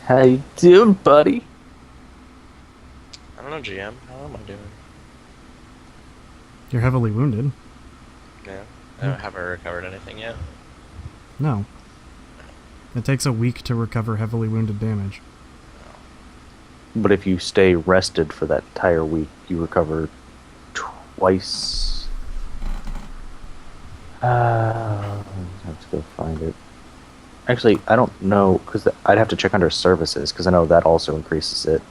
How you doing, buddy? I don't know, GM. How am I doing? You're heavily wounded. Yeah. Hmm. Haven't recovered anything yet. No. It takes a week to recover heavily wounded damage. But if you stay rested for that entire week, you recover twice. Let's go find it. Actually, I don't know, because I'd have to check under services, because I know that also increases it.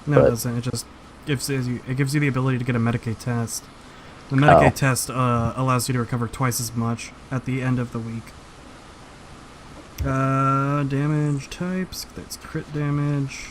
No, But- it doesn't. It just gives you the ability to get a Medicaid test. The Medicaid test allows you to recover twice as much at the end of the week. Damage types. That's crit damage.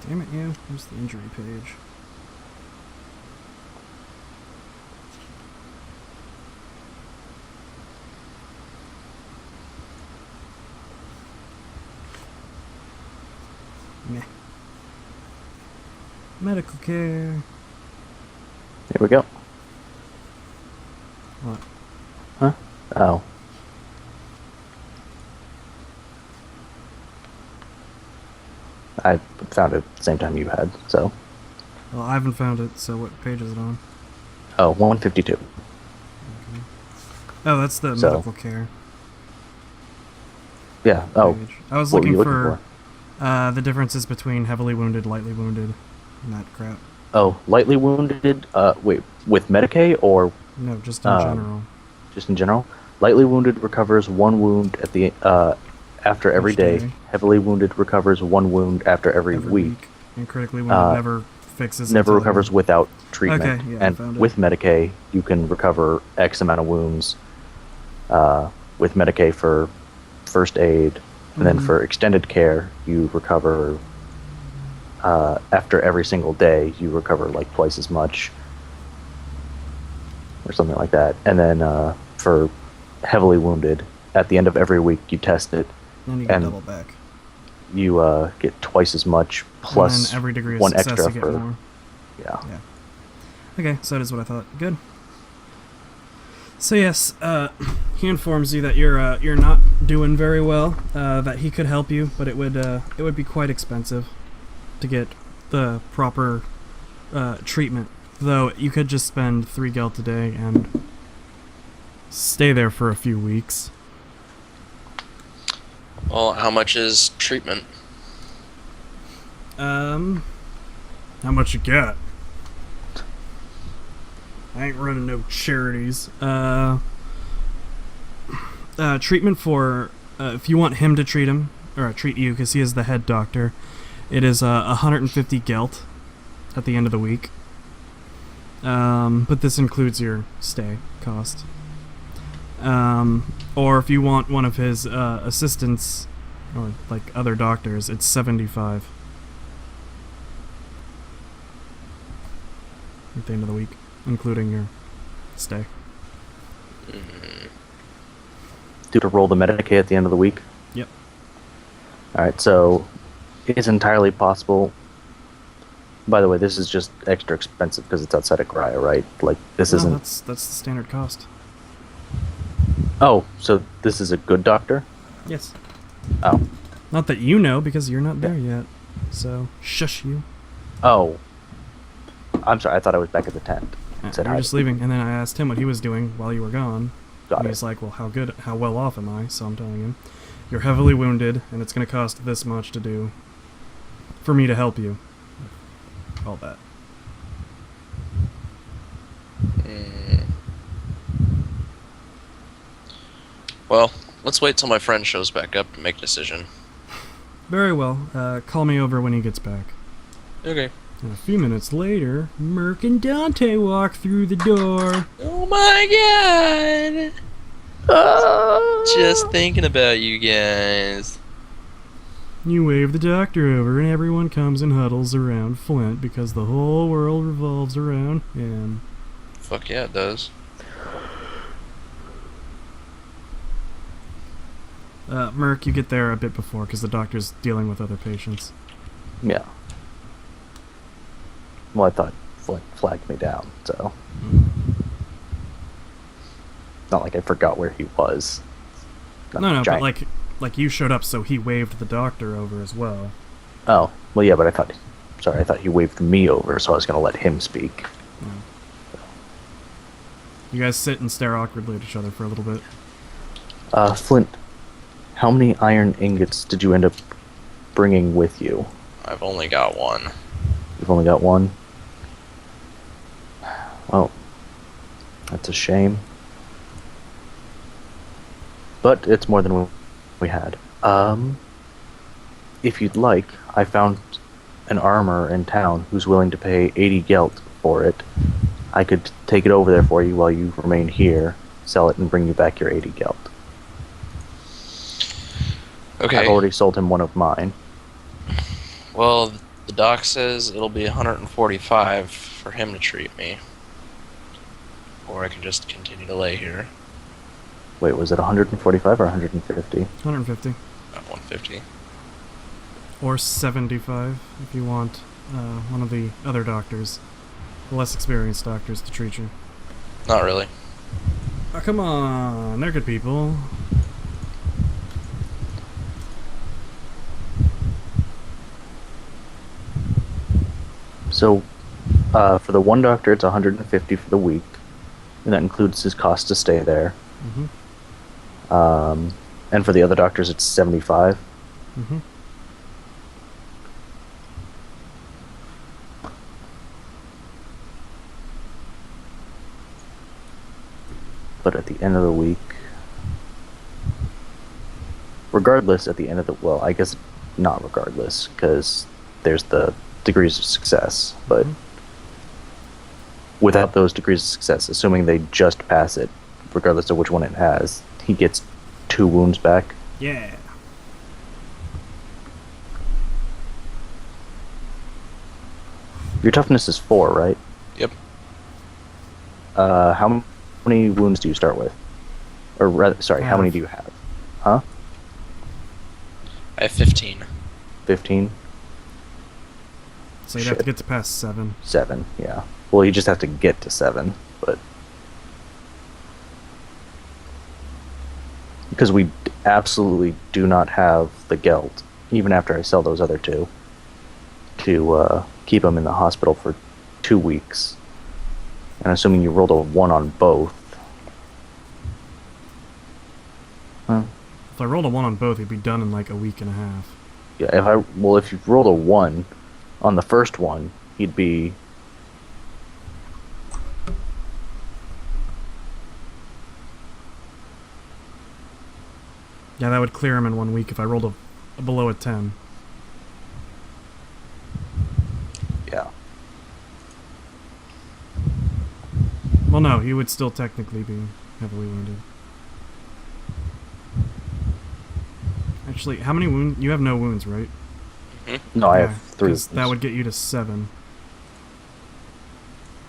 Damn it, you. Here's the injury page. Meh. Medical care. There we go. What? Huh? Oh. I found it at the same time you had, so. Well, I haven't found it, so what page is it on? Oh, 152. Okay. Oh, that's the So- medical care Yeah, oh. page. I was What were looking you for the differences between heavily wounded, lightly wounded, and that crap. Oh, lightly wounded, wait, with Medicaid or No, just in general. just in general? Lightly wounded recovers one wound at the after every Each day. day. Heavily wounded recovers one wound after every week. And critically wounded never fixes Never until recovers they're- without treatment. Okay, yeah, I and found it. with Medicaid, you can recover X amount of wounds with Medicaid for first aid, and then Mhm. for extended care, you recover after every single day. You recover like twice as much, or something like that. And then for heavily wounded, at the end of every week, you test it. Then you get and double back. You get twice as much And plus then every degree of one success extra you get for more. yeah. Yeah. Okay, so that is what I thought. Good. So yes, he informs you that you're not doing very well. That he could help you, but it would be quite expensive to get the proper treatment. Though you could just spend 3 gelt a day and stay there for a few weeks. Well, how much is treatment? How much you got? I ain't running no charities. Treatment for if you want him to treat him or treat you, because he is the head doctor. It is 150 gelt at the end of the week. But this includes your stay cost. Or if you want one of his assistants or like other doctors, it's 75 at the end of the week, including your stay. Do to roll the Medicaid at the end of the week. Yep. Alright, so it's entirely possible. By the way, this is just extra expensive because it's outside of Graya, right? Like, this No, isn't... that's the standard cost. Oh, so this is a good doctor? Yes. Oh. Not that you know, because you're not there yet. So, shush you. Oh. I'm sorry, I thought I was back at the tent. Said You're hi. just leaving, and then I asked him what he was doing while you were gone. Got And it. he's like, well, how well off am I? So I'm telling him, you're heavily wounded, and it's going to cost this much to do, for me to help you. All that. Well, let's wait till my friend shows back up to make a decision. Very well. Call me over when he gets back. Okay. And a few minutes later, Merc and Dante walk through the door. Oh my god! Just thinking about you guys. You wave the doctor over, and everyone comes and huddles around Flint because the whole world revolves around him. Fuck yeah, it does. Merc, you get there a bit before because the doctor's dealing with other patients. Yeah. Well, I thought Flint flagged me down, so. Not like I forgot where he was. Not No, giant- but like you showed up, so he waved the doctor over as well. Oh, well, yeah, but I thought he waved me over, so I was going to let him speak. You guys sit and stare awkwardly at each other for a little bit. Flint, how many iron ingots did you end up bringing with you? I've only got one. You've only got one? Well, that's a shame. But it's more than we had. If you'd like, I found an armorer in town who's willing to pay 80 gelt for it. I could take it over there for you while you remain here, sell it, and bring you back your 80 gelt. Okay. I've already sold him one of mine. Well, the doc says it'll be 145 for him to treat me. Or I can just continue to lay here. Wait, was it 145 or 150? 150. 150. Or 75, if you want one of the other doctors. The less experienced doctors to treat you. Not really. Oh, come on. They're good people. So, for the one doctor, it's 150 for the week, and that includes his cost to stay there. Mm-hmm. And for the other doctors, it's 75. Mm-hmm. But at the end of the week, regardless, at the end of the, well, I guess not regardless, because there's the degrees of success, but without those degrees of success, assuming they just pass it, regardless of which one it has, he gets 2 wounds back. Yeah. Your toughness is 4, right? Yep. How many wounds do you start with? Or rather, sorry, how many do you have? Huh? I have 15. 15? So you'd have to Shit. get to past 7. 7, yeah. Well, you just have to get to 7, but... Because we absolutely do not have the gelt, even after I sell those other 2, to keep them in the hospital for 2 weeks. And assuming you rolled a 1 on both... If I rolled a 1 on both, he'd be done in like a week and a half. Yeah, if you rolled a 1 on the first one, he'd be... Yeah, that would clear him in 1 week if I rolled a below a 10. Yeah. Well, no, he would still technically be heavily wounded. Actually, how many wounds? You have no wounds, right? No, I Yeah, have 3. 'cause that would get you to 7.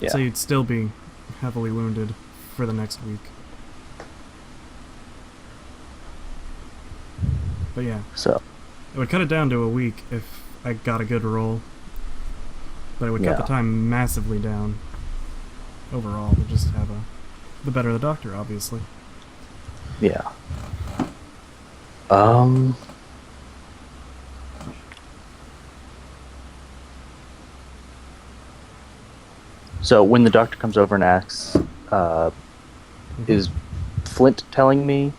Yeah. So you'd still be heavily wounded for the next week. But yeah, So, it would cut it down to a week if I got a good roll. But it would cut the Yeah. time massively down overall to just have the better the doctor, obviously. yeah. So when the doctor comes over and asks, is Flint telling me,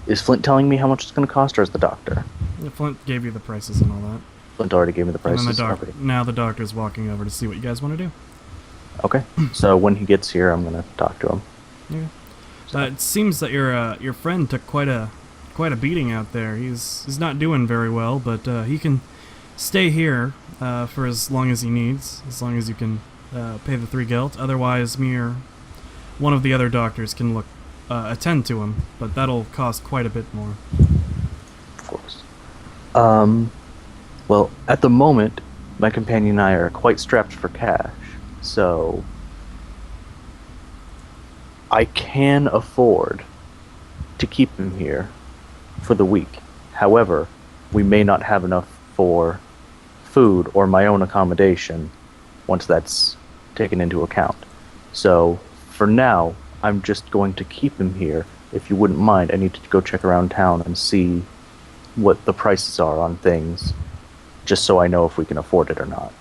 is Flint telling me how much it's going to cost, or is the doctor? Yeah, Flint gave you the prices and all that. Flint already gave me the And prices. then Okay. now the doctor's walking over to see what you guys want to do. Okay. So when he gets here, I'm going to talk to him. Yeah. It seems that your friend took quite a beating out there. He's not doing very well, but he can stay here for as long as he needs, as long as you can pay the 3 gelt. Otherwise, me or one of the other doctors can look attend to him, but that'll cost quite a bit more. Of course. Well, at the moment, my companion and I are quite strapped for cash, so I can afford to keep him here for the week. However, we may not have enough for food or my own accommodation once that's taken into account. So, for now, I'm just going to keep him here. If you wouldn't mind, I need to go check around town and see what the prices are on things, just so I know if we can afford it or not.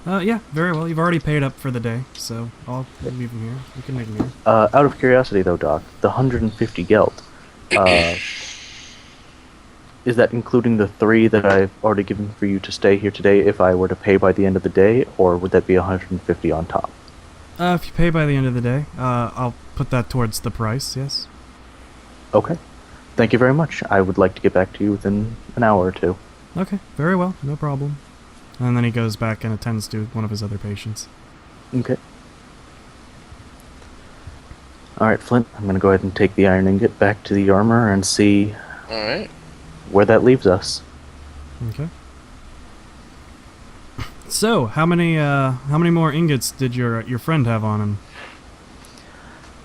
Yeah, very well. You've already paid up for the day, so I'll leave him here. You can make him here. Out of curiosity, though, Doc, the 150 gelt, is that including the 3 that I've already given for you to stay here today if I were to pay by the end of the day, or would that be 150 on top? If you pay by the end of the day, I'll put that towards the price, yes? Okay. Thank you very much. I would like to get back to you within an hour or two. Okay, very well, no problem. And then he goes back and attends to one of his other patients. Okay. Alright, Flint, I'm going to go ahead and take the iron ingot back to the armor and see Alright. where that leaves us. Okay. So, how many more ingots did your friend have on him?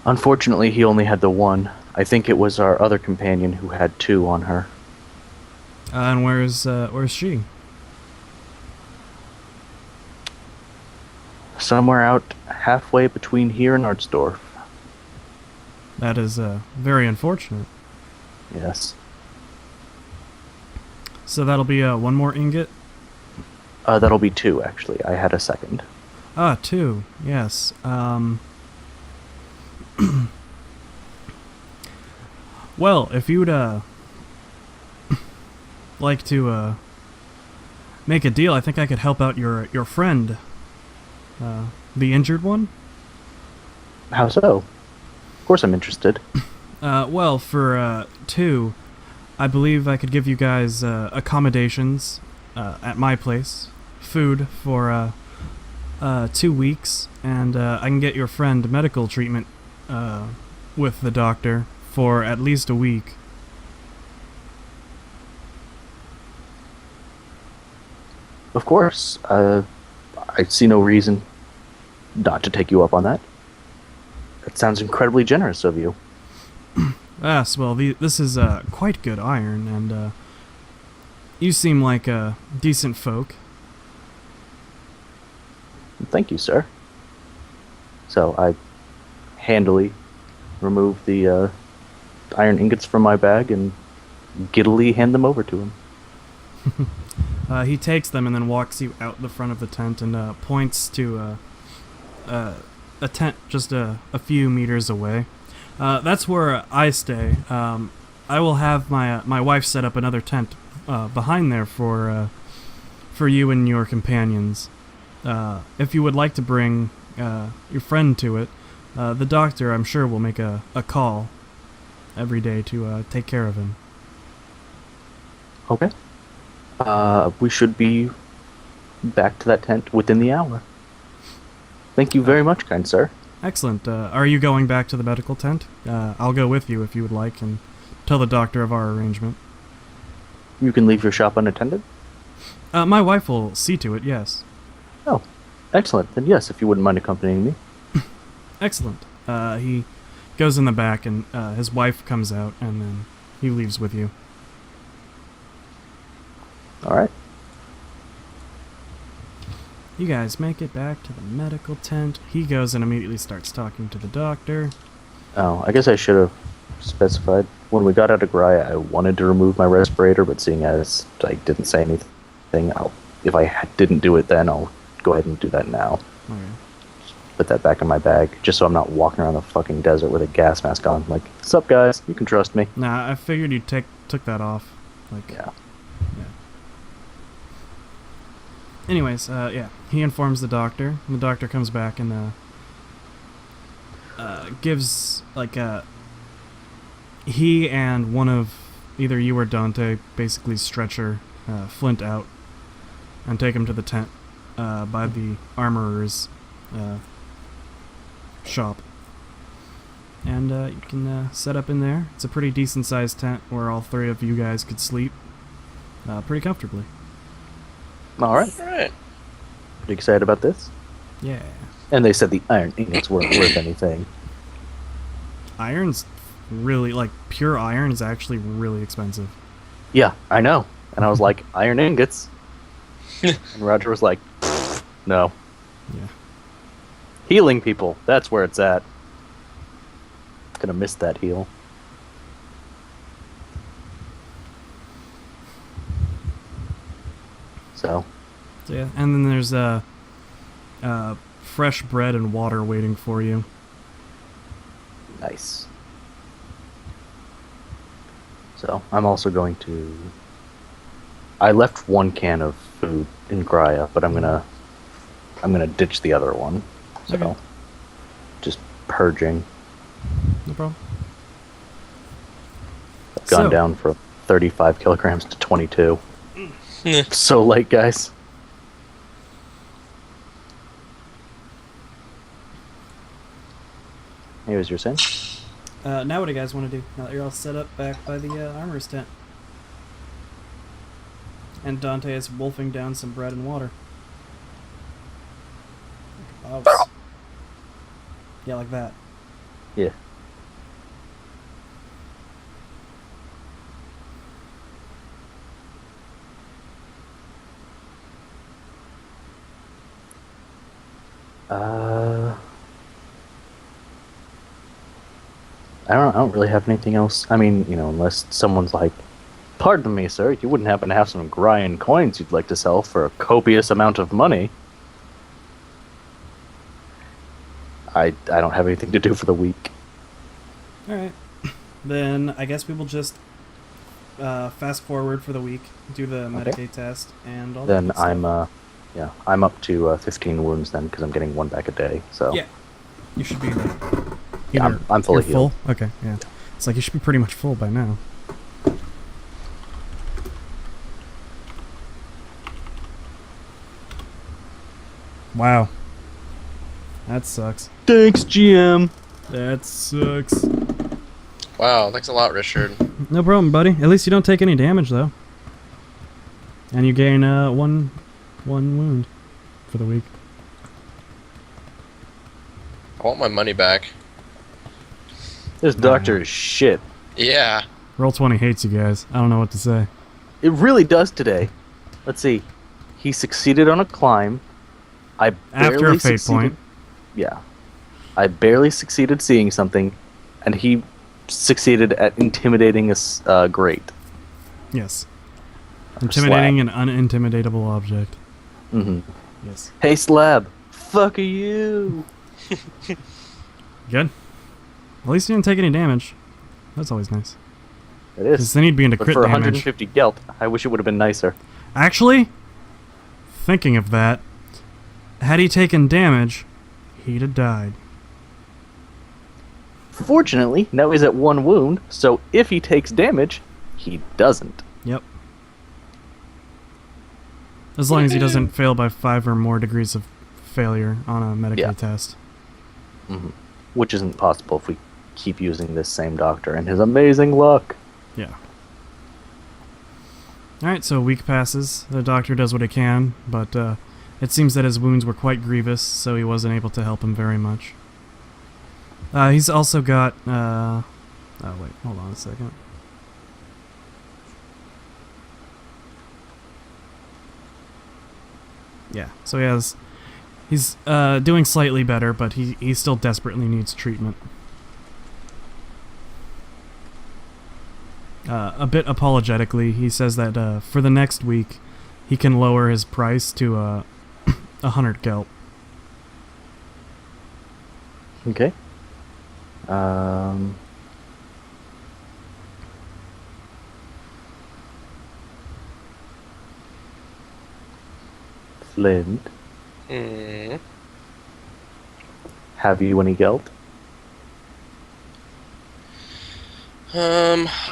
Unfortunately, he only had the 1. I think it was our other companion who had 2 on her. And where's she? Somewhere out halfway between here and Artsdorf. That is very unfortunate. Yes. So that'll be one more ingot. That'll be 2, actually. I had a second. 2. Yes. Well, if you'd like to make a deal, I think I could help out your friend, the injured one. How so? Of course I'm interested. Well, for 2, I believe I could give you guys accommodations at my place, food for 2 weeks, and I can get your friend medical treatment with the doctor for at least a week. Of course. I see no reason not to take you up on that. That sounds incredibly generous of you. Yes, well, this is quite good iron, and you seem like decent folk. Thank you, sir. So I handily remove the iron ingots from my bag and giddily hand them over to him. He takes them and then walks you out the front of the tent and points to a tent just a few meters away. That's where I stay. I will have my wife set up another tent behind there for you and your companions. If you would like to bring your friend to it, the doctor, I'm sure, will make a call every day to take care of him. Okay. We should be back to that tent within the hour. Thank you very much, kind sir. Excellent. Are you going back to the medical tent? I'll go with you if you would like and tell the doctor of our arrangement. You can leave your shop unattended? My wife will see to it, yes. Oh, excellent. Then yes, if you wouldn't mind accompanying me. Excellent. He goes in the back and his wife comes out and then he leaves with you. Alright. You guys make it back to the medical tent. He goes and immediately starts talking to the doctor. Oh, I guess I should have specified. When we got out of Grai, I wanted to remove my respirator, but seeing as I didn't say anything, if I didn't do it then, I'll go ahead and do that now. Okay. Put that back in my bag, just so I'm not walking around the fucking desert with a gas mask on. Like, sup guys, you can trust me. Nah, I figured you took that off. Like, Yeah. Anyways, yeah, he informs the doctor. And the doctor comes back and gives like he and one of either you or Dante basically stretcher Flint out and take him to the tent by the armorer's shop. and you can set up in there. It's a pretty decent sized tent where all three of you guys could sleep pretty comfortably. All right. All right. Pretty excited about this. Yeah. And they said the iron ingots weren't worth anything. Iron's really, like, pure iron is actually really expensive. Yeah, I know. And I was like, iron ingots. And Roger was like, no. Yeah. Healing people, that's where it's at. Gonna miss that heal. So Yeah, and then there's fresh bread and water waiting for you. nice. So I'm also going to. I left one can of food in Graya, but I'm gonna ditch the other one. So Okay. just purging. No problem. I've gone So- down from 35 kilograms to 22. So late, guys. Here's your sin. Now what do you guys want to do? Now that you're all set up back by the armorer's tent. And Dante is wolfing down some bread and water. Oh. Yeah, like that. Yeah. I don't really have anything else. I mean, unless someone's like, pardon me, sir, you wouldn't happen to have some Gryan coins you'd like to sell for a copious amount of money? I don't have anything to do for the week. Alright. Then I guess we will just fast forward for the week, do the Medicaid test, and all Then that good stuff. I'm up to 15 wounds then because I'm getting one back a day. So Yeah. You should be like... Yeah, I'm fully you're full? healed. Okay, yeah. It's like you should be pretty much full by now. Wow. That sucks. Thanks, GM. That sucks. Wow, thanks a lot, Richard. No problem, buddy. At least you don't take any damage, though. And you gain one wound for the week. I want my money back. This doctor is shit. Yeah. Roll20 hates you guys. I don't know what to say. It really does today. Let's see. He succeeded on a climb. I barely After a fate succeeded. point. Yeah. I barely succeeded seeing something, and he succeeded at intimidating a grate. Yes. Or Intimidating an unintimidatable object. Mm-hmm. Yes. Hey, Slab. Fuck you. Good. At least you didn't take any damage. That's always nice. It Because is. then you'd be into But crit for damage. 150 gelt, I wish it would have been nicer. Actually, thinking of that, had he taken damage, he'd have died. Fortunately, now he's at one wound, so if he takes damage, he doesn't. Yep. As long as he doesn't fail by 5 or more degrees of failure on a Medicaid Yeah. test. Mm-hmm. Which isn't possible if we keep using this same doctor and his amazing luck. Yeah. Alright, so a week passes. The doctor does what he can, but it seems that his wounds were quite grievous, so he wasn't able to help him very much. He's also got... oh, wait, hold on a second. Yeah, so he has... He's doing slightly better, but he still desperately needs treatment. A bit apologetically, he says that for the next week, he can lower his price to 100 gelt. Okay. Flint, Hmm. have you any gelt?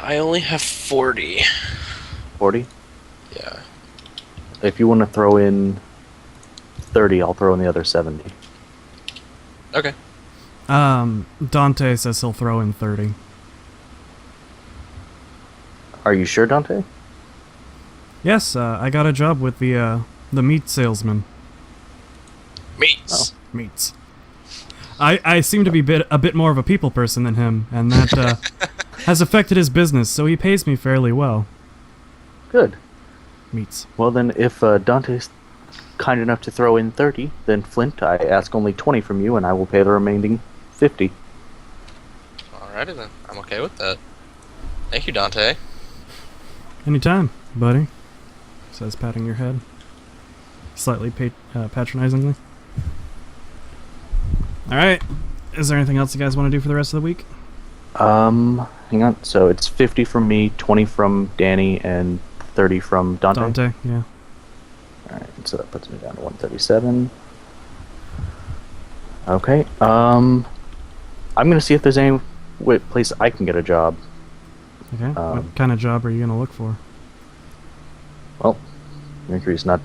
I only have 40. 40? Yeah. If you want to throw in 30, I'll throw in the other 70. Okay. Dante says he'll throw in 30. Are you sure, Dante? Yes, I got a job with the meat salesman. Meats. Meats. I seem to be a bit more of a people person than him, and that has affected his business, so he pays me fairly well. Good. Meats. Well, then, if Dante's kind enough to throw in 30, then Flint, I ask only 20 from you, and I will pay the remaining 50. Alrighty then. I'm okay with that. Thank you, Dante. Anytime, buddy. Says, patting your head. Slightly patronizingly. Alright. Is there anything else you guys want to do for the rest of the week? Hang on. So it's 50 from me, 20 from Danny, and 30 from Dante? Dante, yeah. Alright, so that puts me down to 137. Okay, I'm gonna see if there's any place I can get a job. Okay, what kind of job are you gonna look for? Well, Mercury's not,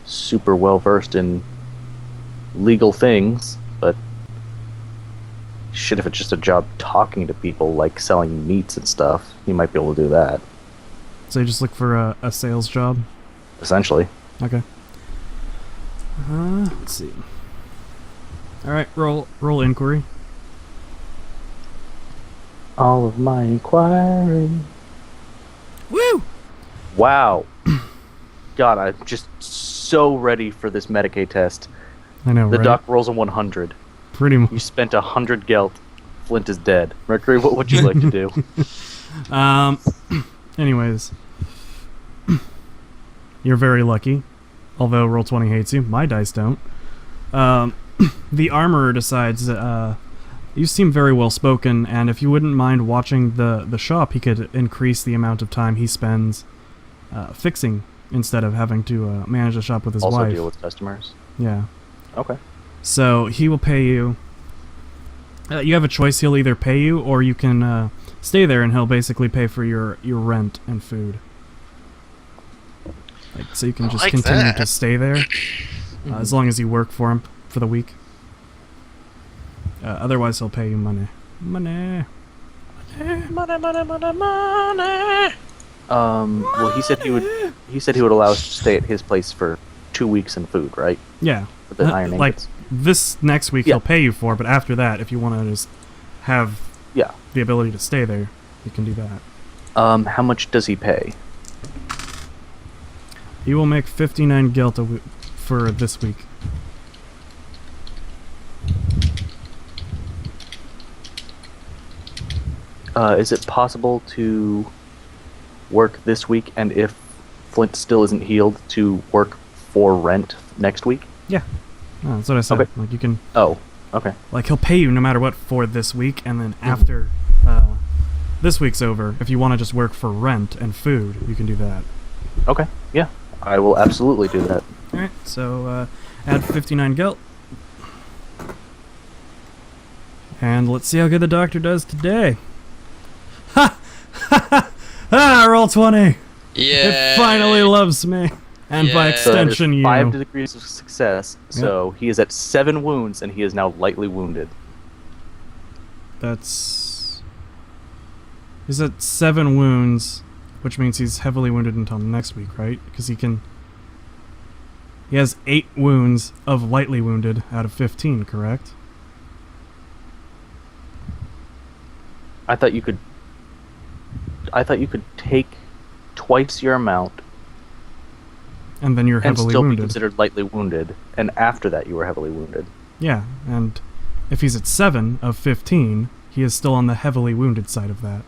super well versed in legal things, but shit, if it's just a job talking to people, like selling meats and stuff, you might be able to do that. So you just look for a sales job? Essentially. Okay. Let's see. Alright, roll inquiry. All of my inquiry. Woo! Wow. God, I'm just so ready for this Medicaid test. I know, The right? doc rolls a 100. Pretty much. You spent 100 gelt. Flint is dead. Mercury, what would you like to do? Anyways. You're very lucky. Although Roll20 hates you. My dice don't. The armorer decides you seem very well spoken, and if you wouldn't mind watching the shop, he could increase the amount of time he spends fixing instead of having to manage the shop with his Also wife. deal with customers. Yeah. Okay. So he will pay you. You have a choice. He'll either pay you, or you can stay there, and he'll basically pay for your rent and food. Like, so you can just like continue that. to stay there as long as you work for him for the week. Otherwise, he'll pay you money. Money. Well, he said he would allow us to stay at his place for 2 weeks and food, right? Yeah. With the iron Like ingots. this next week, Yeah. he'll pay you for, but after that, if you want to just have Yeah. the ability to stay there, you can do that. How much does he pay? He will make 59 gelt for this week. Is it possible to work this week, and if Flint still isn't healed, to work for rent next week? Yeah. Oh, that's what I said. Okay. Like, you can... Oh, okay. Like, he'll pay you no matter what for this week, and then after this week's over, if you want to just work for rent and food, you can do that. Okay, yeah. I will absolutely do that. Alright, so add 59 gelt. And let's see how good the doctor does today. Ha! Ha ha! Ah, roll 20! Yeah. It finally loves me. And by Yeah. So that is extension, you. 5 degrees of success, so he is at 7 wounds, and he is now lightly wounded. That's... He's at 7 wounds, which means he's heavily wounded until next week, right? Because he can... He has 8 wounds of lightly wounded out of 15, correct? I thought you could take twice your amount And then you're and heavily still be wounded. considered lightly wounded, and after that you were heavily wounded. Yeah, and if he's at 7 of 15, he is still on the heavily wounded side of that.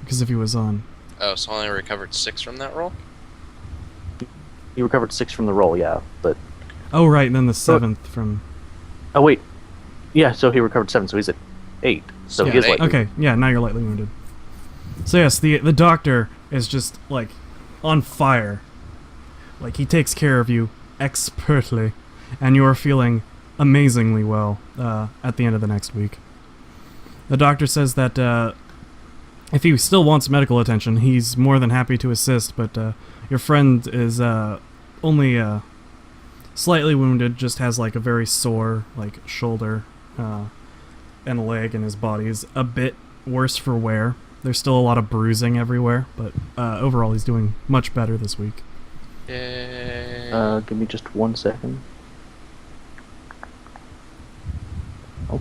Because if he was on... Oh, so I only recovered 6 from that roll? You recovered 6 from the roll, yeah, but... Oh, right, and then the 7th from... Oh, wait. Yeah, so he recovered 7, so he's at 8. So Yeah, he is 8. lightly Okay, yeah, now you're lightly wounded. So yes, the doctor is just, like, on fire. Like, he takes care of you expertly, and you are feeling amazingly well at the end of the next week. The doctor says that if he still wants medical attention, he's more than happy to assist, but your friend is only slightly wounded, just has like a very sore like shoulder and leg, and his body's a bit worse for wear. There's still a lot of bruising everywhere, but overall he's doing much better this week. Yay. Give me just 1 second. Oh.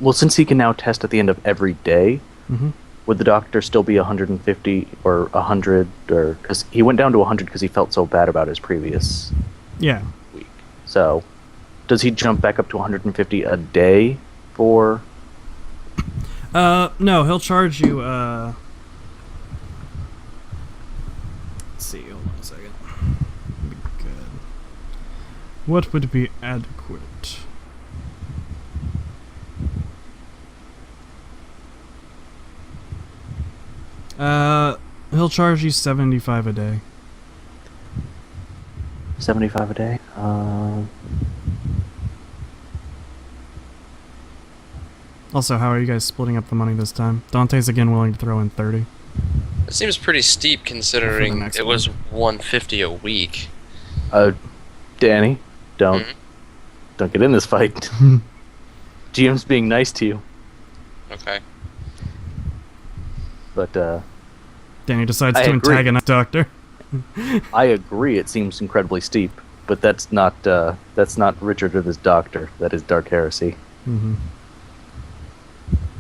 Well, since he can now test at the end of every day, Mm-hmm. would the doctor still be 150 or 100? Or because he went down to 100 because he felt so bad about his previous Yeah. week. So, does he jump back up to 150 a day for? No, he'll charge you, let's see, hold on a second. Be good. What would be adequate? He'll charge you 75 a day. 75 a day. Also, how are you guys splitting up the money this time? Dante's again willing to throw in 30. It seems pretty steep considering next it was 150 a week. Danny, don't Mhm. don't get in this fight. GM's being nice to you, Okay. but Danny decides I to agree. antagonize Doctor. I agree. It seems incredibly steep, but that's not Richard or this doctor. That is Dark Heresy. Mm-hmm.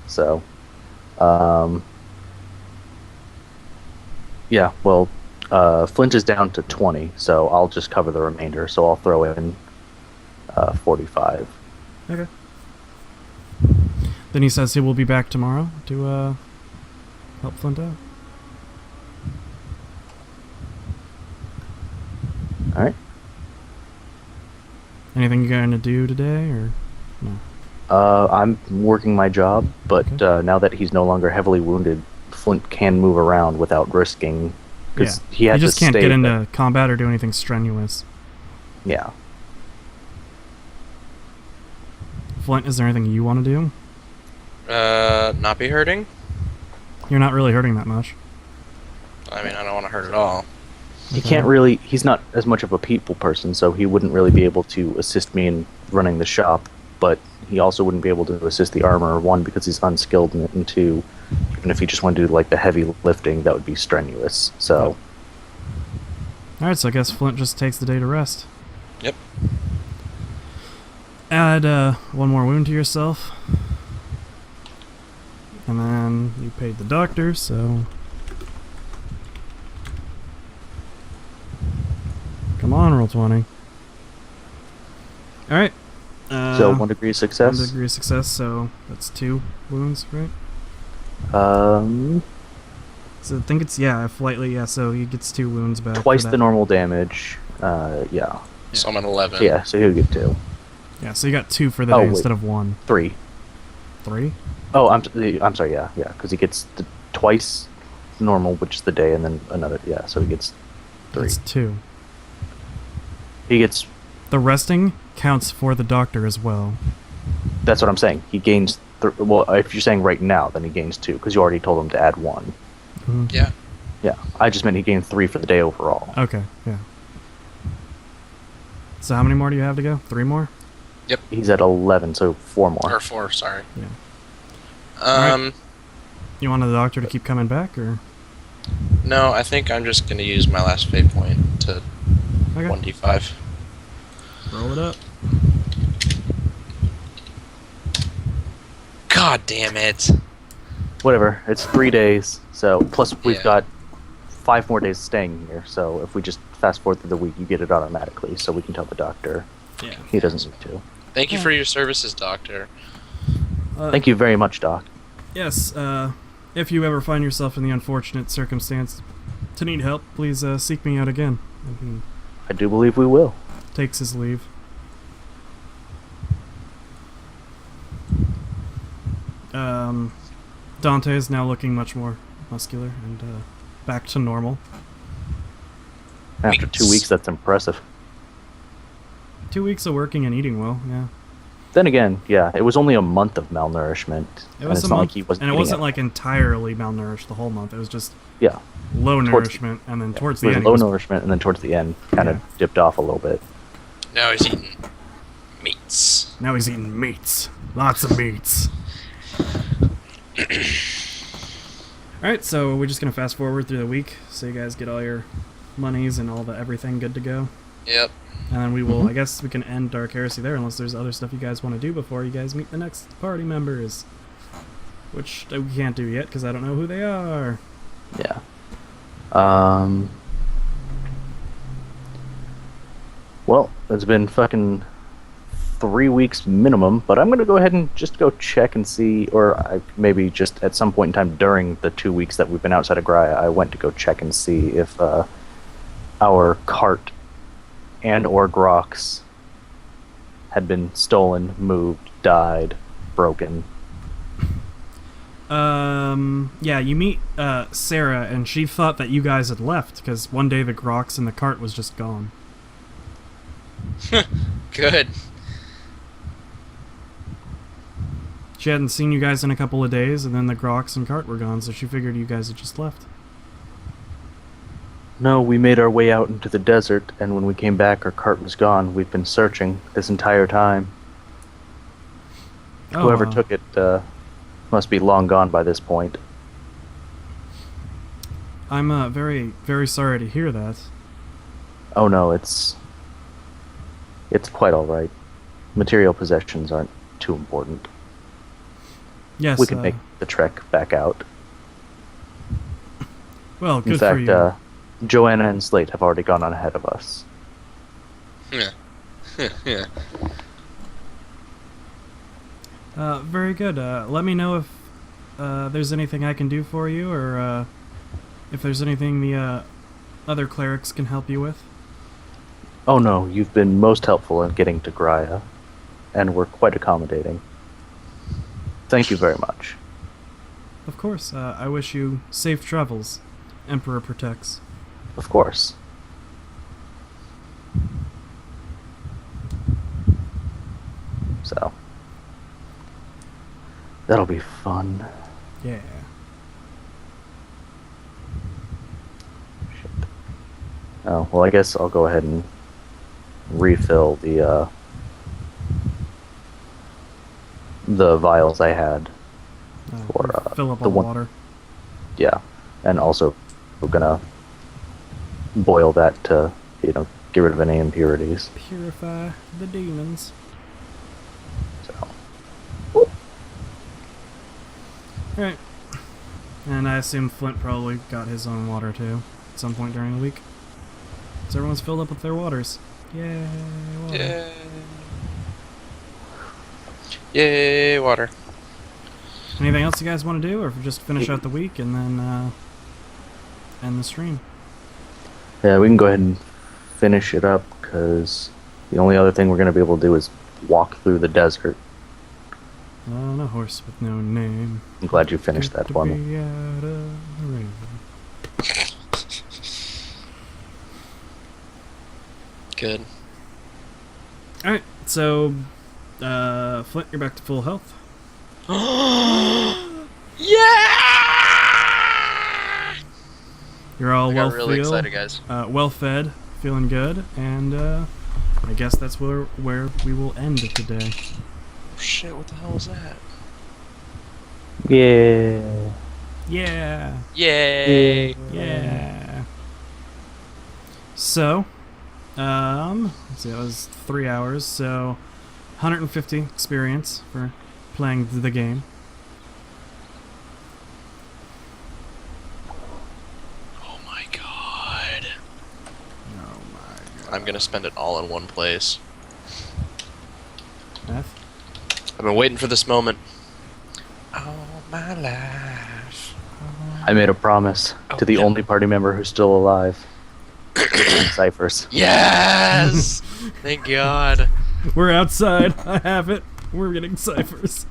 So, yeah. Well, Flint is down to 20, so I'll just cover the remainder. So I'll throw in 45. Okay. Then he says he will be back tomorrow to help Flint out. All right. Anything you going to do today, or no? I'm working my job, but Okay. now that he's no longer heavily wounded, Flint can move around without risking. Because he had you just to can't stay get into combat or do anything strenuous. Yeah. Flint, is there anything you want to do? Not be hurting? You're not really hurting that much. I mean, I don't want to hurt at all. He Okay. can't really. He's not as much of a people person, so he wouldn't really be able to assist me in running the shop. But he also wouldn't be able to assist the armor. One, because he's unskilled in it, and two, even if he just wanted to do like the heavy lifting, that would be strenuous. So Alright, so I guess Flint just takes the day to rest. Yep. Add one more wound to yourself. And then you paid the doctor, so... Come on, roll 20. Alright. so 1 degree of success. 1 degree of success, so that's 2 wounds, right? So I think it's, yeah, lightly, yeah, so he gets 2 wounds back. Twice for the that. normal damage. Yeah. So I'm at 11. So yeah. So he'll get 2, Yeah, so you got 2 for the Oh, day wait. instead of 1. 3. 3? Oh, I'm sorry. Yeah, because he gets twice normal, which is the day, and then another. Yeah, so he gets 3. That's 2. He gets. The resting counts for the doctor as well. That's what I'm saying. He gains. Well, if you're saying right now, then he gains 2 because you already told him to add 1. Mhm. Yeah. Yeah, I just meant he gained 3 for the day overall. Okay, yeah. So how many more do you have to go? 3 more? He's at 11, so 4 more. Or 4, sorry. Yeah. Um, You want the doctor to keep coming back, or? no, I think I'm just going to use my last fate point to Okay. 1d5. Roll it up. God damn it. Whatever. It's 3 days. So plus we've Yeah. got 5 more days staying here. So if we just fast forward through the week, you get it automatically. So we can tell the doctor Yeah. he doesn't need to. Thank you for your services, Doctor. Thank you very much, Doc. Yes, if you ever find yourself in the unfortunate circumstance to need help, please seek me out again. And I do believe we will. he takes his leave. Dante is now looking much more muscular and back to normal. After 2 weeks, that's impressive. 2 weeks of working and eating well, yeah. Then again, yeah, it was only a month of malnourishment. It was it's a not month, like he wasn't and it eating wasn't like entirely malnourished the whole month. It was just Yeah. low Towards- nourishment, and then towards It the was end, low he was, nourishment, and then towards the end, kind of Yeah. dipped off a little bit. Now he's eating meats. now he's eating meats, lots of meats. All right, so we're just gonna fast forward through the week, so you guys get all your monies and all the everything good to go, Yep. and then we will. Mhm. I guess we can end Dark Heresy there, unless there's other stuff you guys want to do before you guys meet the next party members, which we can't do yet because I don't know who they are. Yeah. Well, it's been fucking 3 weeks minimum, but I'm gonna go ahead and just go check and see, or maybe just at some point in time during the 2 weeks that we've been outside of Graya, I went to go check and see if our cart and or Grox had been stolen, moved, died, broken. Yeah, you meet Sarah, and she thought that you guys had left because one day the Grox in the cart was just gone. Good. She hadn't seen you guys in a couple of days, and then the Grox and cart were gone, so she figured you guys had just left. No, we made our way out into the desert, and when we came back, our cart was gone. We've been searching this entire time. Oh, Whoever took it must be long gone by this point. I'm very, very sorry to hear that. Oh no, it's quite all right. Material possessions aren't too important. Yes, We can make the trek back out. well, good In for fact, you. Joanna and Slate have already gone on ahead of us. Yeah. Yeah. Very good. Let me know if there's anything I can do for you, or if there's anything the other clerics can help you with. Oh no, you've been most helpful in getting to Graya, and we're quite accommodating. Thank you very much. Of course. I wish you safe travels. Emperor protects. Of course. So, that'll be fun. Yeah. Shit. Oh, well, I guess I'll go ahead and refill the vials I had. For, Fill up the all the one- water. Yeah, and also we're gonna boil that to, get rid of any impurities. Purify the demons. So, Alright. And I assume Flint probably got his own water too at some point during the week. So everyone's filled up with their waters. Yay, water. Yay. Yay, water. Anything else you guys want to do, or just finish out the week and then end the stream? yeah, we can go ahead and finish it up, because the only other thing we're gonna be able to do is walk through the desert. On a horse with no name. I'm glad you finished Good that to for me. be out of the rain. Good. Alright, so Flint, you're back to full health. Yeah! You're all I well got really feel, excited, guys. well fed, feeling good, and I guess that's where we will end today. Oh, shit, what the hell was that? Yeah. Yeah, Yay! yeah. So, let's see, that was 3 hours, so 150 experience for playing the game. Oh my god. Oh my god. I'm gonna spend it all in one place. Beth? I've been waiting for this moment. All my life. I made a promise Oh, to the yeah. only party member who's still alive. Ciphers. Yes! Thank God. We're outside. I have it. We're getting ciphers.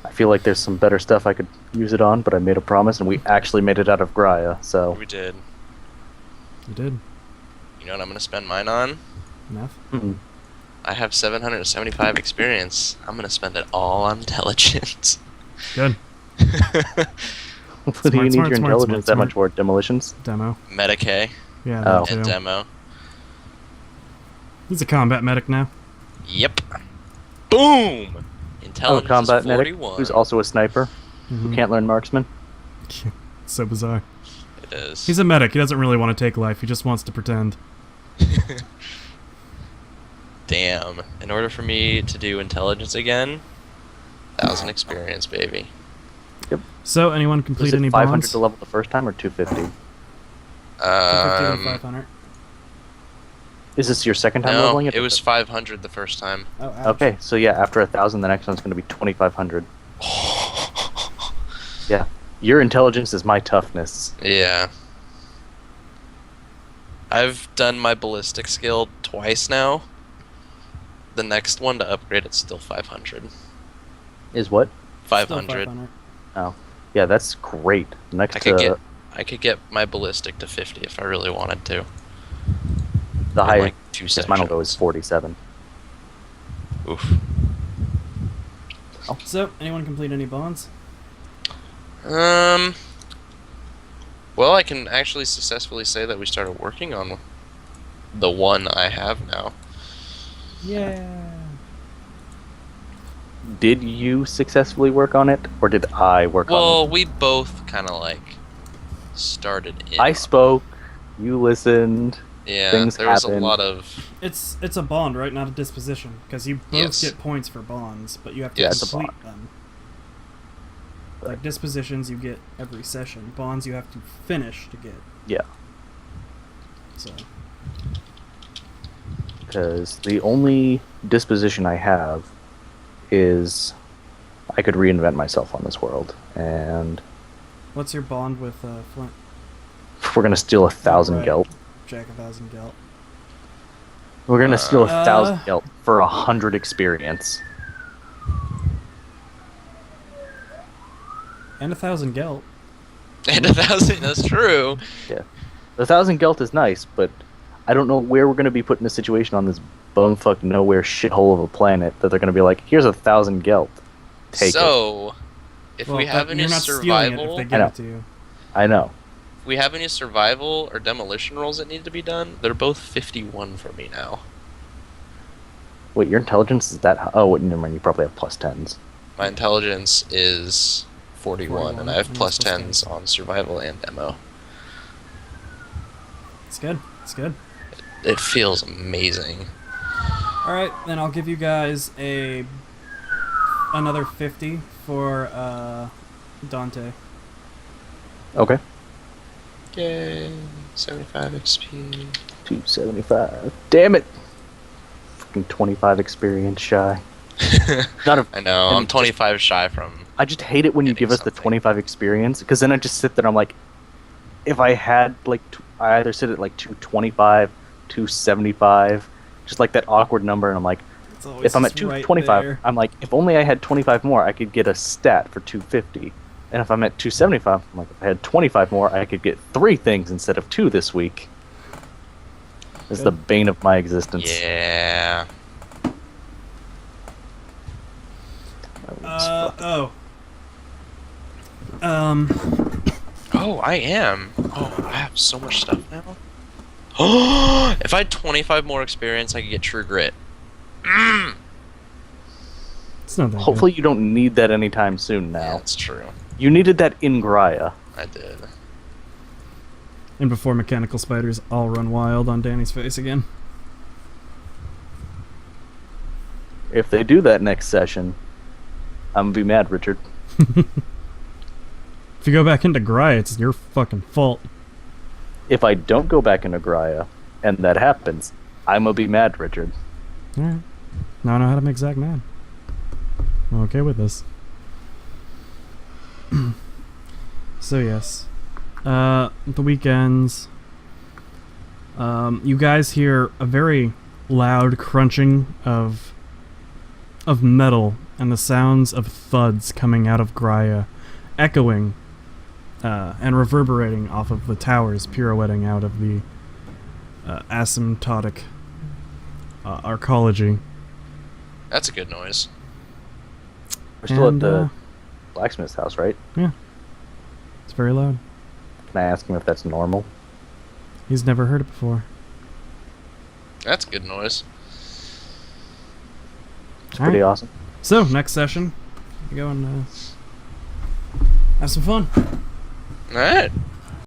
I feel like there's some better stuff I could use it on, but I made a promise, and we actually made it out of Graya, so... We did. You did. You know what I'm gonna spend mine on? Meth. Mm-mm. I have 775 experience. I'm gonna spend it all on intelligence. Good. What do you need smart, your smart, intelligence smart, that much for? Demolitions? Demo. Medicae Yeah, Oh. that and too. demo. He's a combat medic now. Yep. Boom! Oh, Intelligence combat is medic, 41. who's also a sniper, Mhm. who can't learn marksman. So bizarre. It is. He's a medic. He doesn't really want to take life. He just wants to pretend. Damn. In order for me to do intelligence again, 1,000 experience, baby. So, anyone Was complete it any 500 bonds? to level the first time or 250? 500. Is this your second time No, leveling it? it was 500 the first time. Oh, Okay, so yeah, after 1,000, the next one's going to be 2,500. Yeah, your intelligence is my toughness. Yeah. I've done my ballistic skill twice now. The next one to upgrade, it's still 500. Is what? 500. Oh, yeah, that's great. Next, I could get my ballistic to 50 if I really wanted to. the in, highest like, 2 mine will go is sections. 47. Oof. So, anyone complete any bonds? Well, I can actually successfully say that we started working on the one I have now. Yeah. Did you successfully work on it, or did I work on Well, it? we both kind of like started in. I spoke, you listened. Yeah, things there was happen. a lot of. It's a bond, right? Not a disposition, because you both Yes. get points for bonds, but you have to Yeah, it's a complete bond. them. Like dispositions, you get every session. Bonds, you have to finish to get. Yeah, So, because the only disposition I have is I could reinvent myself on this world, and what's your bond with Flint? we're gonna steal 1,000 Right. gelt. Jack 1,000 gelt. We're gonna steal 1,000 Uh. gelt for 100 experience. And 1,000 gelt. And 1,000, that's true. Yeah, the 1,000 gelt is nice, but I don't know where we're gonna be put in a situation on this bumfuck nowhere shithole of a planet that they're gonna be like, here's 1,000 gelt. Take it. So, if Well, we have but any you're not stealing it survival, if they I know. give it to you. I know. if we have any survival or demolition rolls that need to be done, they're both 51 for me now. Wait, your intelligence is that high? Oh, wait, never mind. You probably have plus 10s. My intelligence is 41, and I have and plus that's plus 10s on survival and demo. It's good. It's good. It feels amazing. All right, then I'll give you guys another 50 for Dante. Okay. Yay, 75 XP. 275. Damn it! Fucking 25 experience shy. Not a, I know, and I'm 25 shy from. I just hate it when you Getting give us the something. 25 experience, because then I just sit there and I'm like, if I had, like, I either sit at, like, 225, 275, just like that awkward number, and I'm like, It's always if I'm at just right 225, there. I'm like, if only I had 25 more, I could get a stat for 250. And if I'm at 275, I'm like, if I had 25 more, I could get 3 things instead of 2 this week. This is the Good. bane of my existence. Yeah. Oh. Oh, I am. Oh, I have so much stuff now. If I had 25 more experience, I could get True Grit. Mm. It's not that Hopefully you don't need that anytime soon Yeah, now. that's true. You needed that in Graia. I did. good. And before mechanical spiders all run wild on Danny's face again. If they do that next session, I'm gonna be mad, Richard. If you go back into Gry, it's your fucking fault. If I don't go back into Graia, and that happens, I'm gonna be mad, Richard. Alright. Now I know how to make Zach mad. I'm okay with this. So yes. The weekends. You guys hear a very loud crunching of metal and the sounds of thuds coming out of Graia, echoing and reverberating off of the towers pirouetting out of the asymptotic arcology. That's a good noise. We're still And, at the blacksmith's house, right? It's very loud. Can I ask him if that's normal? He's never heard it before. That's a good noise. It's pretty Alright. awesome. So, next session, we go and have some fun. Alright.